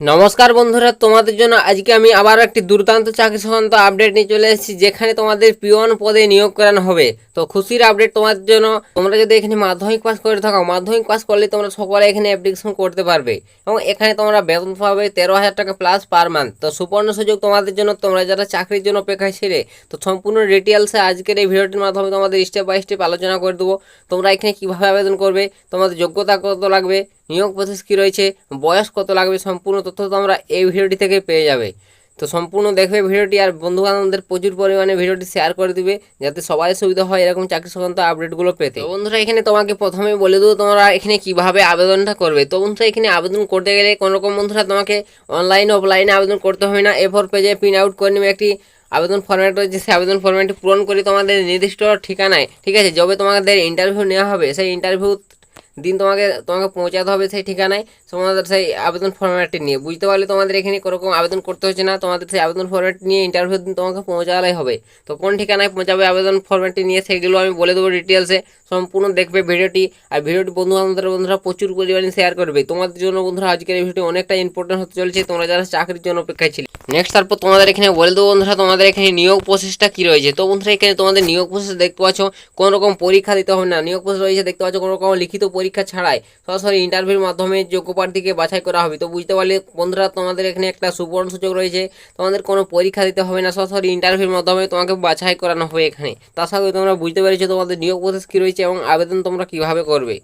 নমস্কার বন্ধুরা, তোমাদের জন্য আজকে আমি আবার একটি দুর্দান্ত চাকরি সংক্রান্ত আপডেট নিয়ে চলে এসেছি, যেখানে তোমাদের পিওন পদে নিয়োগ করানো হবে। তো খুশির আপডেট তোমাদের জন্য। তোমরা যদি এখানে মাধ্যমিক পাস করে থাকো, মাধ্যমিক পাস করলে তোমরা সকলে এখানে অ্যাপ্লিকেশন করতে পারবে এবং এখানে তোমরা বেতন পাবে 13,000 টাকা প্লাস পার মান্থ। তো সুবর্ণ সুযোগ তোমাদের জন্য, তোমরা যারা চাকরির জন্য অপেক্ষায় ছিলে। তো সম্পূর্ণ ডিটেলসে আজকের এই ভিডিওটির মাধ্যমে তোমাদের স্টেপ বাই স্টেপ আলোচনা করে দেবো। তোমরা এখানে কীভাবে আবেদন করবে, তোমাদের যোগ্যতা কত লাগবে, নিয়োগ প্রসেস কী রয়েছে, বয়স কত লাগবে, সম্পূর্ণ তথ্য তোমরা এই ভিডিওটি থেকে পেয়ে যাবে। তো সম্পূর্ণ দেখবে ভিডিওটি, আর বন্ধুবান্ধবদের প্রচুর পরিমাণে ভিডিওটি শেয়ার করে দিবে, যাতে সবাই সুবিধা হয় এরকম চাকরি সংক্রান্ত আপডেটগুলো পেতে। তো বন্ধুরা, এখানে তোমাকে প্রথমে বলে দেবো তোমরা এখানে কিভাবে আবেদনটা করবে। তো বন্ধুরা, এখানে আবেদন করতে গেলে কোনোরকম বন্ধুরা তোমাকে অনলাইনে অফলাইনে আবেদন করতে হবে না। A4 পেজে প্রিন্ট আউট করে নেবে একটি আবেদন ফরম্যাট রয়েছে, সেই আবেদন ফরম্যাটটি পূরণ করে তোমাদের নির্দিষ্ট ঠিকানায়, ঠিক আছে, যবে তোমাদের ইন্টারভিউ নেওয়া হবে সেই ইন্টারভিউ দিন তোমাকে পৌঁছাতে হবে সেই ঠিকানায় তোমাদের সেই আবেদন ফর্ম্যাটটি নিয়ে। বুঝতে পারলে তোমাদের এখানে কোনোরকম আবেদন করতে হচ্ছে না, তোমাদের সেই আবেদন ফর্ম্যাট নিয়ে ইন্টারভিউ দিন তোমাকে পৌঁছালেই হবে। তো কোন ঠিকানায় পৌঁছাবে আবেদন ফর্ম্যাটটি নিয়ে সেগুলো আমি বলে দেবো ডিটেলসে। সম্পূর্ণ দেখবে ভিডিওটি, আর ভিডিওটি বন্ধুরা প্রচুর পরিমাণে শেয়ার করবে। তোমাদের জন্য বন্ধুরা আজকের এই ভিডিওটি অনেকটা ইম্পর্টেন্ট হতে চলেছে, তোমরা যারা চাকরির জন্য অপেক্ষায় ছিলে। নেক্সট তারপর তোমাদের এখানে বলে দেবো বন্ধুরা তোমাদের এখানে নিয়োগ প্রসেসটা কী রয়েছে। তো বন্ধুরা, এখানে তোমাদের নিয়োগ প্রসেস দেখতে পাচ্ছ, কোনো রকম পরীক্ষা দিতে হবে না। নিয়োগ প্রসেস রয়েছে দেখতে পাচ্ছ, কোনো রকম লিখিত পরীক্ষা ছাড়াই সরাসরি ইন্টারভিউর মাধ্যমে যোগ্য প্রার্থীকে বাছাই করা হবে। তো বুঝতে পারলে বন্ধুরা, তোমাদের এখানে একটা সুবর্ণ সুযোগ রয়েছে, তোমাদের কোনো পরীক্ষা দিতে হবে না, সরাসরি ইন্টারভিউর মাধ্যমে তোমাকে বাছাই করানো হবে এখানে। তার সাথে তোমরা বুঝতে পেরেছো তোমাদের নিয়োগ প্রসেস কী রয়েছে এবং আবেদন তোমরা কীভাবে করবে।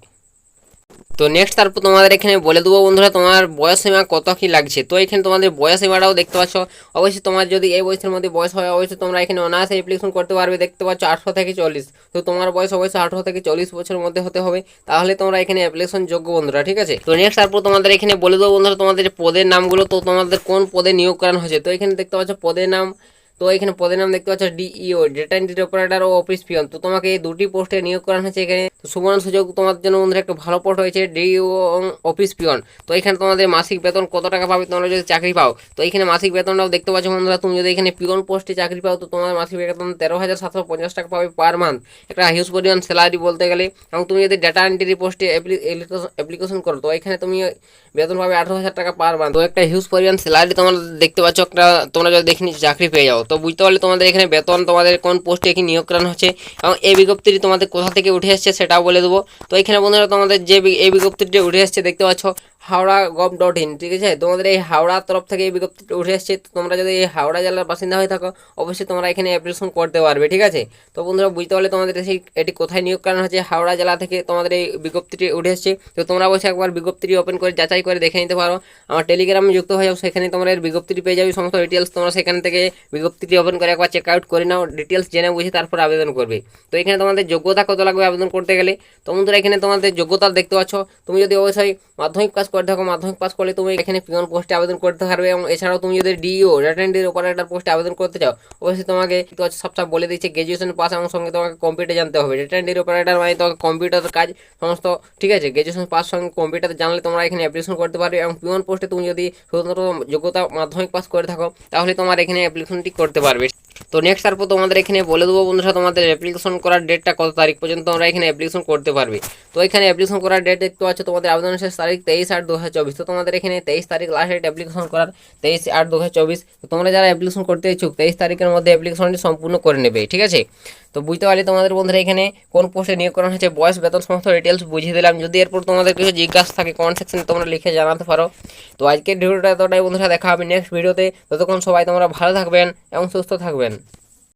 তো নেক্সট তারপর তোমাদের এখানে বলে দেবো বন্ধুরা তোমার বয়স সীমা কত কী লাগছে। তো এখানে তোমাদের বয়স সীমাটাও দেখতে পাচ্ছ। অবশ্যই তোমার যদি এই বয়সের মধ্যে বয়স হয়, অবশ্যই তোমরা এখানে অনায়াসে অ্যাপ্লিকেশন করতে পারবে। দেখতে পাচ্ছ 18 থেকে 40। তো তোমার বয়স অবশ্যই 18 থেকে 40 বছরের মধ্যে হতে হবে, তাহলে তোমরা এখানে অ্যাপ্লিকেশন যোগ্য বন্ধুরা, ঠিক আছে। তো নেক্সট তারপর তোমাদের এখানে বলে দেবো বন্ধুরা তোমাদের পদের নামগুলো। তো তোমাদের কোন পদে নিয়োগ করানো হয়েছে, তো এখানে দেখতে পাচ্ছ পদের নাম। তো এখানে পদের নাম দেখতে পাচ্ছ DEO, ডেটা এন্ট্রি অপারেটর ও অফিস পিয়ন। তো তোমাকে এই দুটি পোস্টে নিয়োগ করানো হয়েছে এখানে। তো সুবর্ণ সুযোগ তোমাদের জন্য বন্ধুরা একটা ভালো পোস্ট হয়েছে DEO অফিস পিয়ন। তো এখানে তোমাদের মাসিক বেতন কত টাকা পাবে তোমরা যদি চাকরি পাও। তো এখানে মাসিক বেতনটাও দেখতে পাচ্ছ বন্ধুরা, তুমি যদি এখানে পিয়ন পোস্টে চাকরি পাও তো তোমার মাসিক বেতন 13,750 টাকা পাবে পার মান্থ। একটা হিউজ পরিমাণ স্যালারি বলতে গেলে। এবং তুমি যদি ডেটা এন্ট্রি পোস্টে অ্যাপ্লিকেশন করো তো এখানে তুমি বেতন পাবে 18,000 টাকা পার মান্থ। তো একটা হিউজ পরিমাণ স্যালারি তোমরা দেখতে পাচ্ছ একটা, তোমরা যদি দেখে চাকরি পেয়ে যাও। তো বুঝতে পারলে তোমাদের এখানে বেতন তোমাদের কোন পোস্টে কি নিয়োগ করানো হচ্ছে এবং এই বিজ্ঞপ্তিটি তোমাদের কোথা থেকে উঠে এসছে সেটাও বলে দেবো। তো এখানে বন্ধুরা তোমাদের যে এই বিজ্ঞপ্তিটি উঠে এসছে দেখতে পাচ্ছ haura.gov.in, ঠিক আছে। তোমাদের এই হাওড়া তরফ থেকে এই বিজ্ঞপ্তিটি উঠে এসছে। তোমরা যদি এই হাওড়া জেলার বাসিন্দা হয়ে থাকো অবশ্যই তোমরা এখানে অ্যাপ্লিকেশন করতে পারবে, ঠিক আছে। তো বন্ধুরা বুঝতে পারলে তোমাদের এটি কোথায় নিয়োগ করানো হচ্ছে, হাওড়া জেলা থেকে তোমাদের এই বিজ্ঞপ্তিটি উঠে এসছে। তো তোমরা অবশ্যই একবার বিজ্ঞপ্তিটি ওপেন করে যাচাই করে দেখে নিতে পারো। আমার টেলিগ্রামে যুক্ত হয়ে যাও, সেখানে তোমরা এর বিজ্ঞপ্তিটি পেয়ে যাবে, সমস্ত ডিটেলস তোমরা সেখান থেকে বিজ্ঞপ্তিটি ওপেন করে একবার চেক আউট করে নাও, ডিটেলস জেনে বুঝে তারপর আবেদন করবে। তো এখানে তোমাদের যোগ্যতা কত লাগবে আবেদন করতে গেলে। তো বন্ধুরা, এখানে তোমাদের যোগ্যতা দেখতে পাচ্ছ, তুমি যদি অবশ্যই মাধ্যমিক পাস করে থাকো, মাধ্যমিক পাস করলে তুমি এখানে পিয়ন পোস্টে আবেদন করতে পারবে। এবং এছাড়াও তুমি যদি DEO ডেটা এন্ট্রি অপারেটর পোস্টে আবেদন করতে চাও অবশ্যই তোমাকে সব বলে দিচ্ছে গ্র্যাজুয়েশন পাস এবং সঙ্গে তোমাকে কম্পিউটার জানতে হবে। ডেটা এন্ট্রি অপারেটর মানে তোমাকে কম্পিউটারের কাজ সমস্ত, ঠিক আছে। গ্র্যাজুয়েশন পাস সঙ্গে কম্পিউটার জানলে তোমরা এখানে অ্যাপ্লিকেশন করতে পারবে। এবং পিয়ন পোস্টে তুমি যদি শুধুমাত্র যোগ্যতা মাধ্যমিক পাস করে থাকো তাহলে তোমার এখানে অ্যাপ্লিকেশনটি করতে পারবে। তো নেক্সট তারপর তোমাদের এখানে বলে দেবো বন্ধুরা তোমাদের অ্যাপ্লিকেশন করার ডেটটা কত তারিখ পর্যন্ত তোমরা এখানে অ্যাপ্লিকেশন করতে পারবে। তো এখানে অ্যাপ্লিকেশন করার ডেট দেখতে পাচ্ছ, তোমাদের আবেদনের শেষ তারিখ 23/8/2024। তো তোমাদের এখানে 23 তারিখ লাস্ট ডেট অ্যাপ্লিকেশন করার, 23/8/2024। তো তোমরা যারা অ্যাপ্লিকেশন করতে ইচ্ছুক 23 তারিখের মধ্যে অ্যাপ্লিকেশনটি সম্পূর্ণ করে নেবে, ঠিক আছে। তো বুঝতে পারলে তোমাদের বন্ধুরা এখানে কোন পোস্টে নিয়োগ করানো হচ্ছে, বয়স, বেতন সমস্ত ডিটেলস বুঝিয়ে দিলাম। যদি এরপর তোমাদের কিছু জিজ্ঞাসা থাকে কমেন্ট সেকশনে তোমরা লিখে জানাতে পারো। তো আজকের ভিডিওটা এতটাই বন্ধুরা, দেখা হবে নেক্সট ভিডিওতে। ততক্ষণ সবাই তোমরা ভালো থাকবেন এবং সুস্থ থাকবেন।